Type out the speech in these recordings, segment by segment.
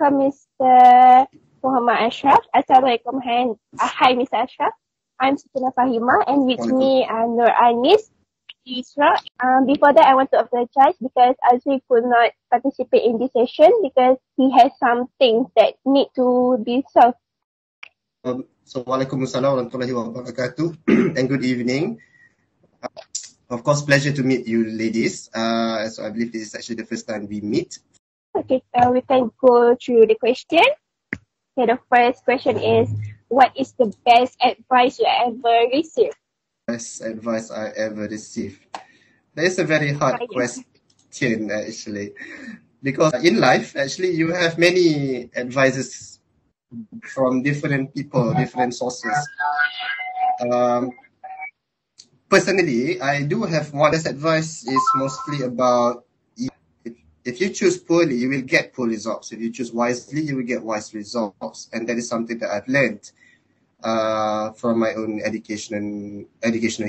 welcome Mr. Mohamad Asyraff. Assalamualaikum. Hi, Mr. Asyraff. I'm Sutuna Fahima, and with me, Nur Anis, Isra. Before that, I want to apologize because Azri could not participate in this session because he has some things that need to be solved. So, Waalaikumsalam warahmatullahi wabarakatuh, and good evening. Of course, pleasure to meet you ladies. So I believe this is actually the first time we meet. Okay, we can go through the question. Okay, the first question is, what is the best advice you ever received? Best advice I ever received. That is a very hard question, actually. Because in life, actually, you have many advices from different people, different sources. Personally, I do have one. This advice is mostly about if you choose poorly, you will get poor results. If you choose wisely, you will get wise results. And that is something that I've learned from my own educational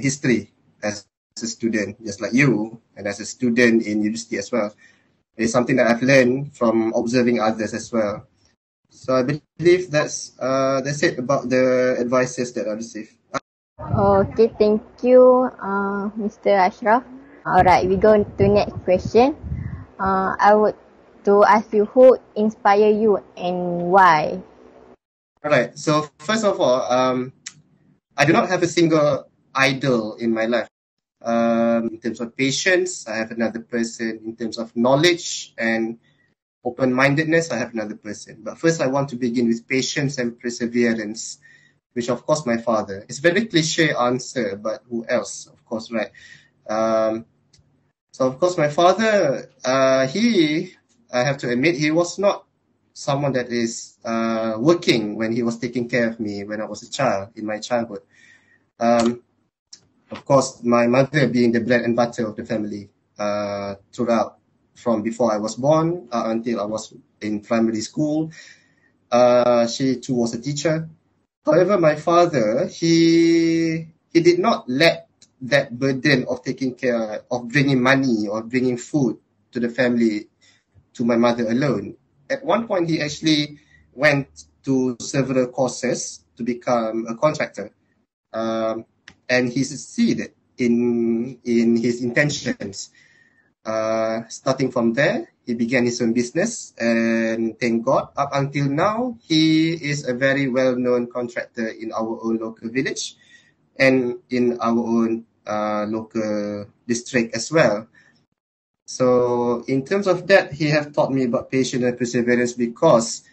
history as a student, just like you, and as a student in university as well. It's something that I've learned from observing others as well. So I believe that's it about the advices that I received. Okay, thank you, Mr. Asyraff. Alright, we go to next question. I would to ask you who inspire you and why. Alright, so first of all, I do not have a single idol in my life. In terms of patience, I have another person. In terms of knowledge and open-mindedness, I have another person. But first, I want to begin with patience and perseverance, which of course my father. It's a very cliche answer, but who else? Of course, right? So of course my father, I have to admit, he was not someone that is working when he was taking care of me when I was a child, in my childhood. Of course, my mother being the bread and butter of the family throughout, from before I was born until I was in primary school. She too was a teacher. However, my father, he did not let that burden of taking care, of bringing money or bringing food to the family, to my mother alone. At one point, he actually went to several courses to become a contractor. And he succeeded in his intentions. Starting from there, he began his own business, and thank God, up until now, he is a very well-known contractor in our own local village and in our own local district as well. So in terms of that, he have taught me about patience and perseverance because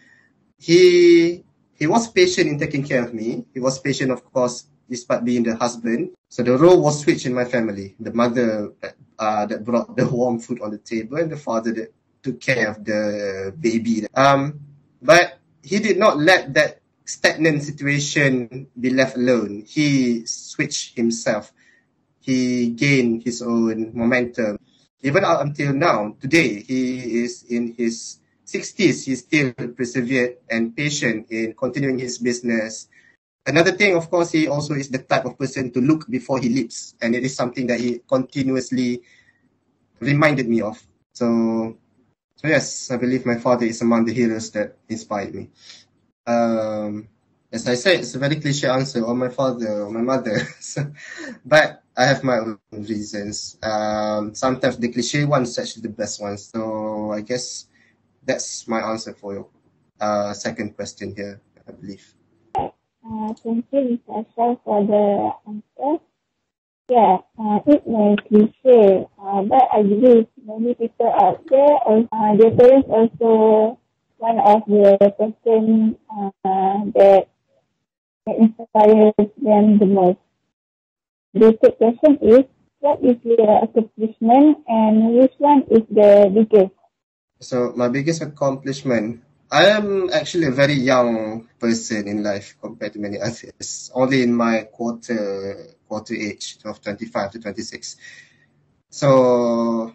he was patient in taking care of me. He was patient, of course, despite being the husband. So the role was switched in my family. The mother that brought the warm food on the table, and the father that took care of the baby. But he did not let that stagnant situation be left alone. He switched himself. He gained his own momentum. Even up until now, today, he is in his 60s. He still persevered and patient in continuing his business. Another thing, of course, he also is the type of person to look before he leaps. And it is something that he continuously reminded me of. So yes, I believe my father is among the heroes that inspired me. As I said, it's a very cliche answer, or my father, or my mother. But I have my own reasons. Sometimes the cliche ones are actually the best ones. So I guess that's my answer for your second question here, I believe. Thank you, Mr. Asyraff, for the answer. Yeah, it may cliche, but I believe many people out there, their parents also one of the person that inspires them the most. The third question is, what is your accomplishment and which one is the biggest? So my biggest accomplishment, I am actually a very young person in life compared to many others. Only in my quarter age of 25 to 26. So,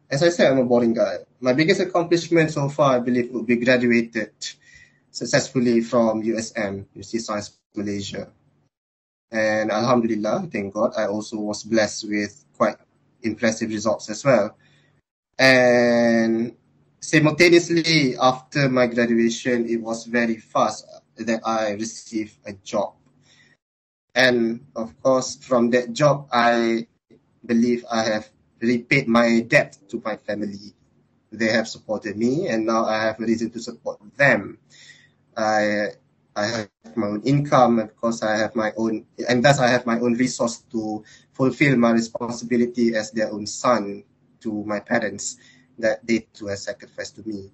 as I said, I'm a boring guy. My biggest accomplishment so far, I believe, would be graduated successfully from USM, University Science Malaysia. And Alhamdulillah, thank God, I also was blessed with quite impressive results as well. And simultaneously after my graduation, it was very fast that I received a job. And of course, from that job, I believe I have repaid my debt to my family. They have supported me, and now I have a reason to support them. I have my own income, of course, I have my own, and thus I have my own resource to fulfill my responsibility as their own son to my parents that they too have sacrificed to me.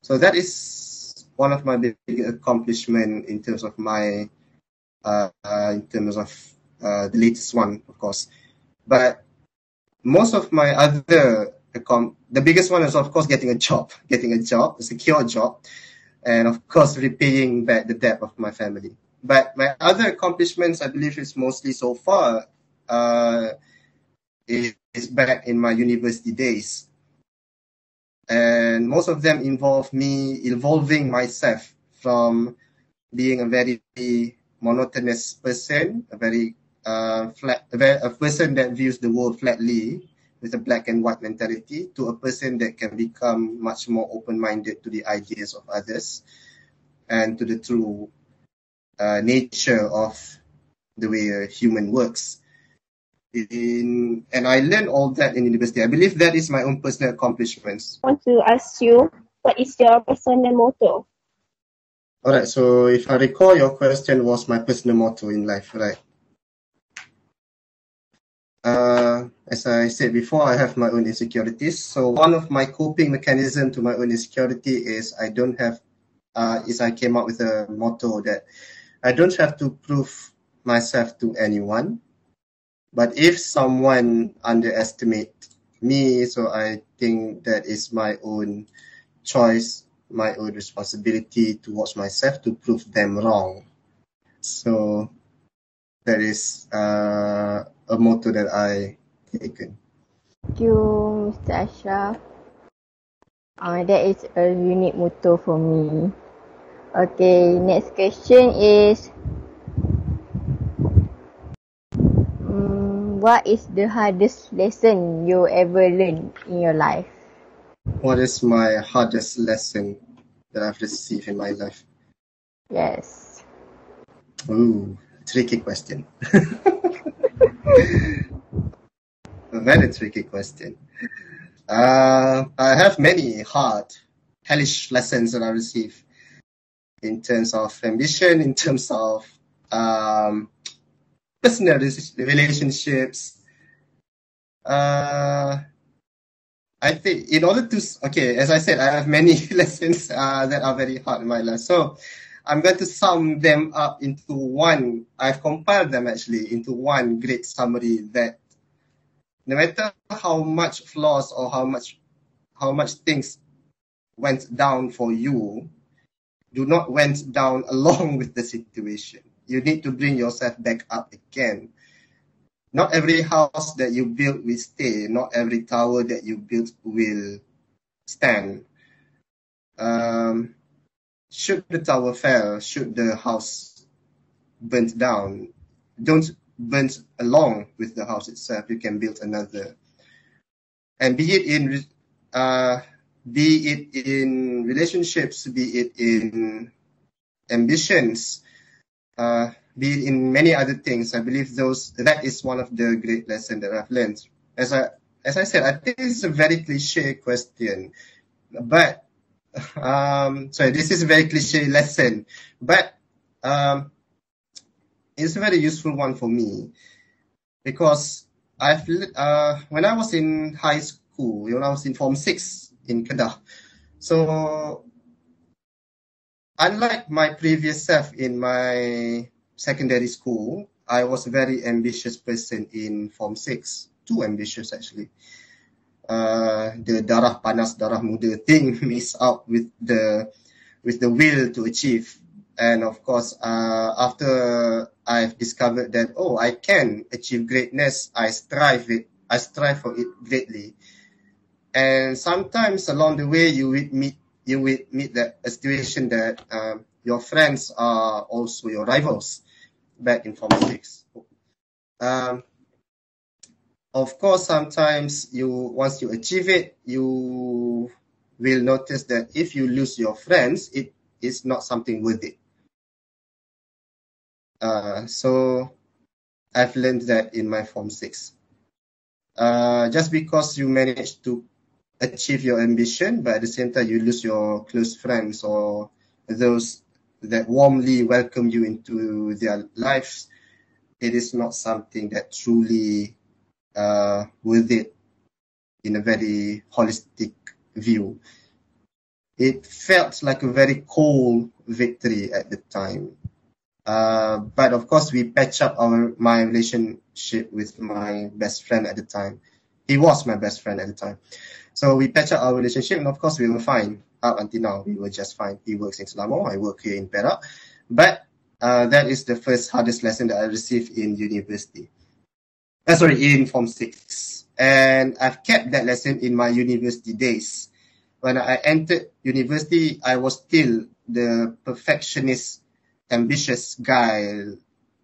So that is one of my big accomplishment in terms of my, the latest one, of course. But most of my other, the biggest one is of course getting a job, a secure job, and of course repaying back the debt of my family. But my other accomplishments, I believe, is mostly so far is back in my university days. And most of them involve me evolving myself from being a very monotonous person, a very a person that views the world flatly with a black and white mentality, to a person that can become much more open-minded to the ideas of others and to the true nature of the way a human works. And I learned all that in university. I believe that is my own personal accomplishments. I want to ask you, what is your personal motto? All right, so if I recall, your question was my personal motto in life, right? As I said before, I have my own insecurities. So one of my coping mechanism to my own insecurity is I came up with a motto that I don't have to prove myself to anyone. But if someone underestimates me, so I think that is my own choice, my own responsibility towards myself to prove them wrong. So that is a motto that I taken. Thank you, Mr. Asyraff. That is a unique motto for me. Okay, next question is, what is the hardest lesson you ever learned in your life? What is my hardest lesson that I've received in my life? Yes. Ooh, tricky question. A very tricky question. I have many hard, hellish lessons that I received in terms of ambition, in terms of personal relationships. I think in order to, as I said, I have many lessons that are very hard in my life. So I'm going to sum them up into one. I've compiled them actually into one great summary that no matter how much flaws or how much things went down for you, do not went down along with the situation. You need to bring yourself back up again. Not every house that you build will stay. Not every tower that you build will stand. Should the tower fail, should the house burnt down, don't burn along with the house itself. You can build another. And be it in relationships, be it in ambitions, be it in many other things, I believe that is one of the great lessons that I've learned. As I said, I think it's a very cliche question, but this is a very cliche lesson, but it's a very useful one for me, because when I was in high school, when I was in Form 6 in Kedah, so unlike my previous self in my secondary school, I was a very ambitious person in Form 6, too ambitious actually. The darah panas, darah muda thing mixed up with the will to achieve. And of course, after I've discovered that, I can achieve greatness, I strive for it greatly. And sometimes along the way, you will meet a situation that your friends are also your rivals back in Form 6. Of course, sometimes once you achieve it, you will notice that if you lose your friends, it is not something worth it. So I've learned that in my Form 6. Just because you manage to achieve your ambition, but at the same time you lose your close friends or those that warmly welcome you into their lives, it is not something that truly worth it in a very holistic view. It felt like a very cold victory at the time. But of course, we patched up my relationship with my best friend at the time. He was my best friend at the time. So we patched up our relationship, and of course, we were fine. Up until now, we were just fine. He works in Selangor, I work here in Perak. But that is the first hardest lesson that I received in university. In Form 6. And I've kept that lesson in my university days. When I entered university, I was still the perfectionist, ambitious guy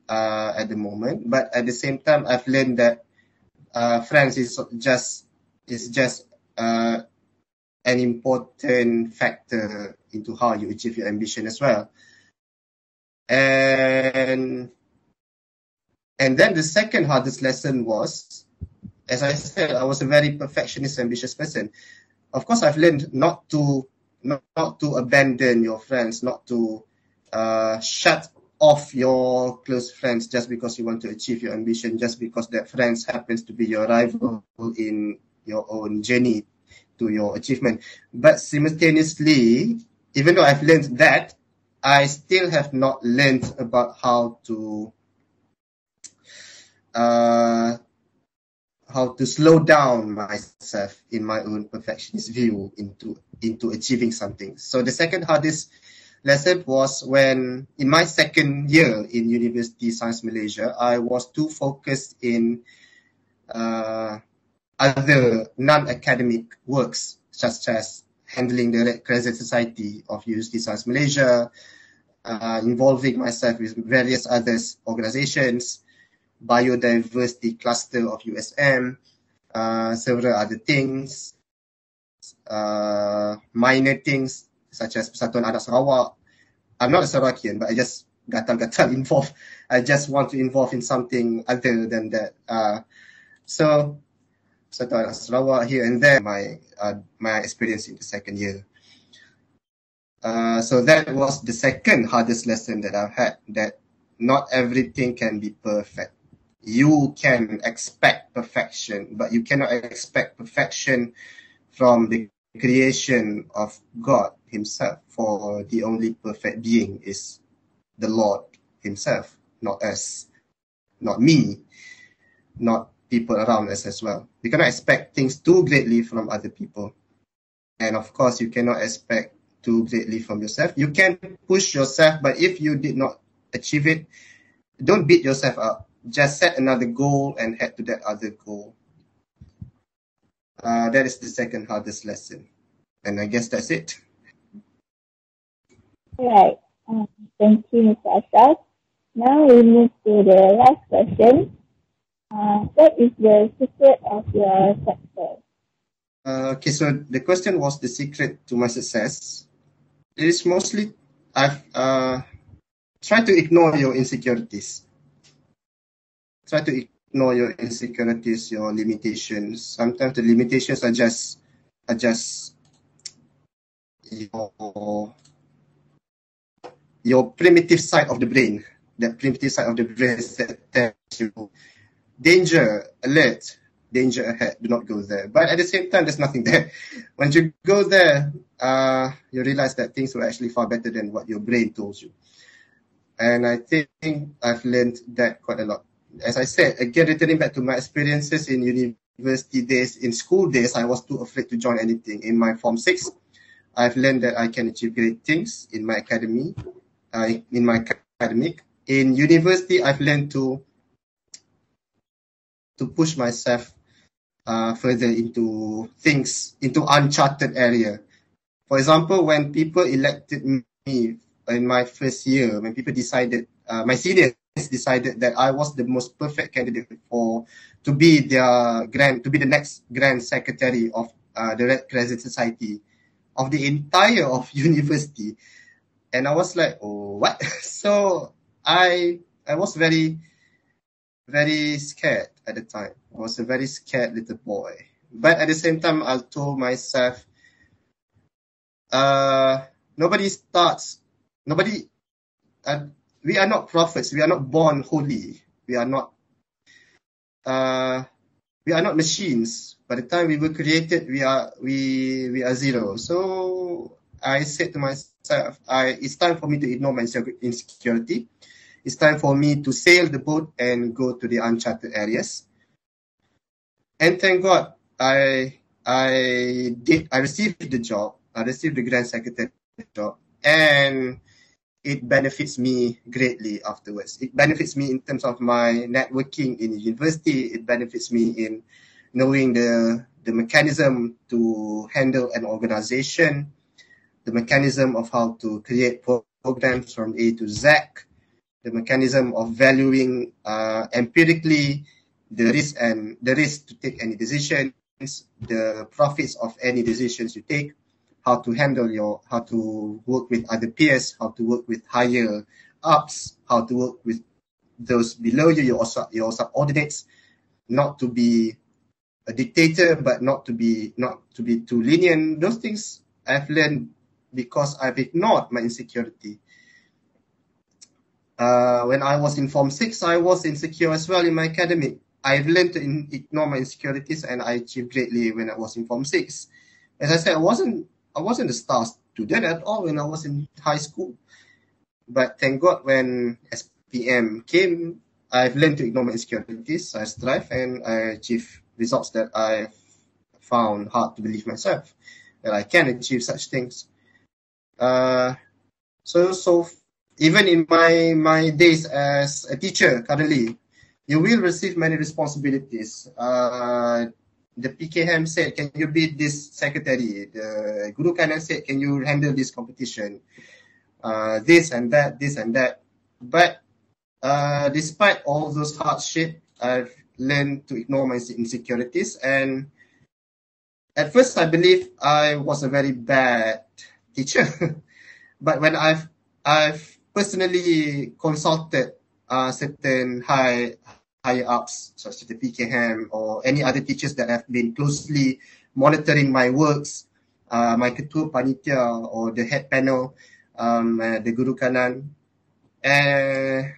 at the moment. But at the same time, I've learned that friends is just an important factor into how you achieve your ambition as well. And then the second hardest lesson was, as I said, I was a very perfectionist, ambitious person. Of course, I've learned not to abandon your friends, not to shut off your close friends just because you want to achieve your ambition, just because that friends happens to be your rival in your own journey to your achievement. But simultaneously, even though I've learned that, I still have not learned about how to slow down myself in my own perfectionist view into achieving something. So the second hardest lesson was when, in my second year in University Science Malaysia, I was too focused in other non-academic works, such as handling the Red Crescent Society of University Science Malaysia, involving myself with various other organizations, biodiversity cluster of USM, several other things, minor things such as Persatuan Anak Sarawak. I'm not a Sarawakian, but I just gatal involved. I just want to involve in something other than that. So Persatuan Anak Sarawak here and there, my experience in the second year. So that was the second hardest lesson that I've had, that not everything can be perfect. You can expect perfection, but you cannot expect perfection from the creation of God himself, for the only perfect being is the Lord himself, not us, not me, not people around us as well. You cannot expect things too greatly from other people. And of course, you cannot expect too greatly from yourself. You can push yourself, but if you did not achieve it, don't beat yourself up. Just set another goal and head to that other goal. That is the second hardest lesson. And I guess that's it. All right. Thank you, Mr. Asyraff. Now we move to the last question. What is the secret of your success? Okay, so the question was the secret to my success. It is mostly I've tried to ignore your insecurities. Try to ignore your insecurities, your limitations. Sometimes the limitations are just your primitive side of the brain. That primitive side of the brain that tells you danger, alert, danger ahead, do not go there. But at the same time, there's nothing there. When you go there, you realize that things were actually far better than what your brain told you. And I think I've learned that quite a lot. As I said, again, returning back to my experiences in university days, in school days, I was too afraid to join anything. In my Form 6, I've learned that I can achieve great things in my academy, in my academic. In university, I've learned to push myself further into things, into uncharted area. For example, when people elected me in my first year, when people decided, my seniors decided that I was the most perfect candidate to be the next grand secretary of the Red Crescent Society of the entire of university. And I was like, oh, what? So I was very, very scared at the time. I was a very scared little boy. But at the same time, I told myself, we are not prophets. We are not born holy. We are not machines. By the time we were created, we are zero. So I said to myself, it's time for me to ignore my insecurity. It's time for me to sail the boat and go to the uncharted areas. And thank God, I received the job. I received the Grand Secretary job, and it benefits me greatly afterwards. It benefits me in terms of my networking in the university. It benefits me in knowing the mechanism to handle an organization, the mechanism of how to create programs from A to Z, the mechanism of valuing empirically the risk to take any decisions, the profits of any decisions you take, how to work with other peers, how to work with higher ups, how to work with those below you, your subordinates, not to be a dictator, but not to be too lenient. Those things I've learned because I've ignored my insecurity. When I was in Form 6, I was insecure as well in my academic. I've learned to ignore my insecurities, and I achieved greatly when I was in Form 6. As I said, I wasn't a star student at all when I was in high school. But thank God when SPM came, I've learned to ignore my insecurities. I strive and I achieve results that I found hard to believe myself, that I can achieve such things. So even in my days as a teacher currently, you will receive many responsibilities. The PKM said, can you be this secretary? The Guru Kanan said, can you handle this competition? This and that. But despite all those hardship, I've learned to ignore my insecurities. And at first, I believe I was a very bad teacher. But when I've personally consulted certain higher ups, such as the PKM or any other teachers that have been closely monitoring my works, my ketua panitia or the head panel, the Guru Kanan. And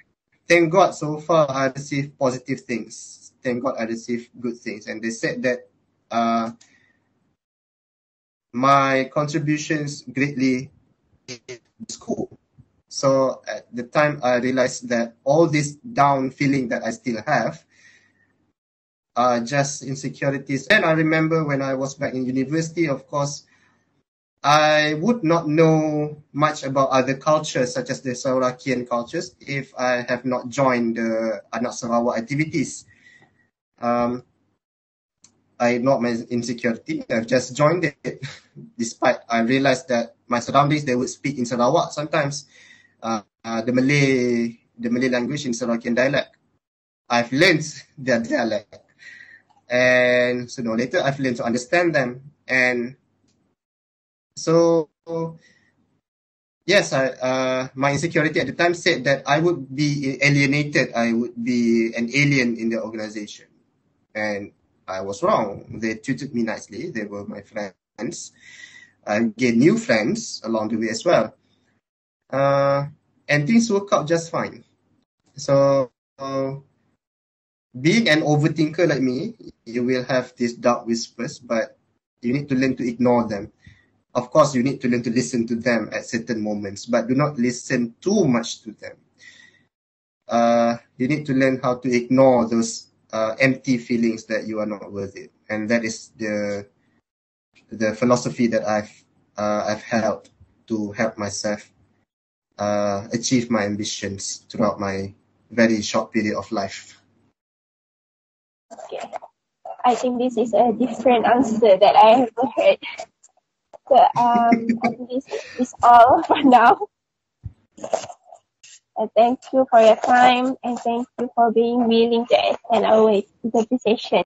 thank God so far I received positive things. Thank God I received good things. And they said that my contributions greatly in the school. So at the time, I realized that all this down feeling that I still have are just insecurities. And I remember when I was back in university, of course, I would not know much about other cultures, such as the Sarawakian cultures, if I have not joined the Anak Sarawak activities. I ignored my insecurity. I've just joined it, despite I realized that my surroundings, they would speak in Sarawak sometimes. The Malay language in Sarawakian dialect. I've learned their dialect, and sooner or later I've learned to understand them. And so, yes, my insecurity at the time said that I would be alienated. I would be an alien in the organization, and I was wrong. They treated me nicely. They were my friends. I gained new friends along the way as well. And things work out just fine. So, being an overthinker like me, you will have these dark whispers, but you need to learn to ignore them. Of course, you need to learn to listen to them at certain moments, but do not listen too much to them. You need to learn how to ignore those empty feelings that you are not worthy, and that is the philosophy that I've held to help myself achieve my ambitions throughout my very short period of life. Okay. I think this is a different answer that I have heard. So I think this is all for now. Thank you for your time and thank you for being willing to extend our interview session.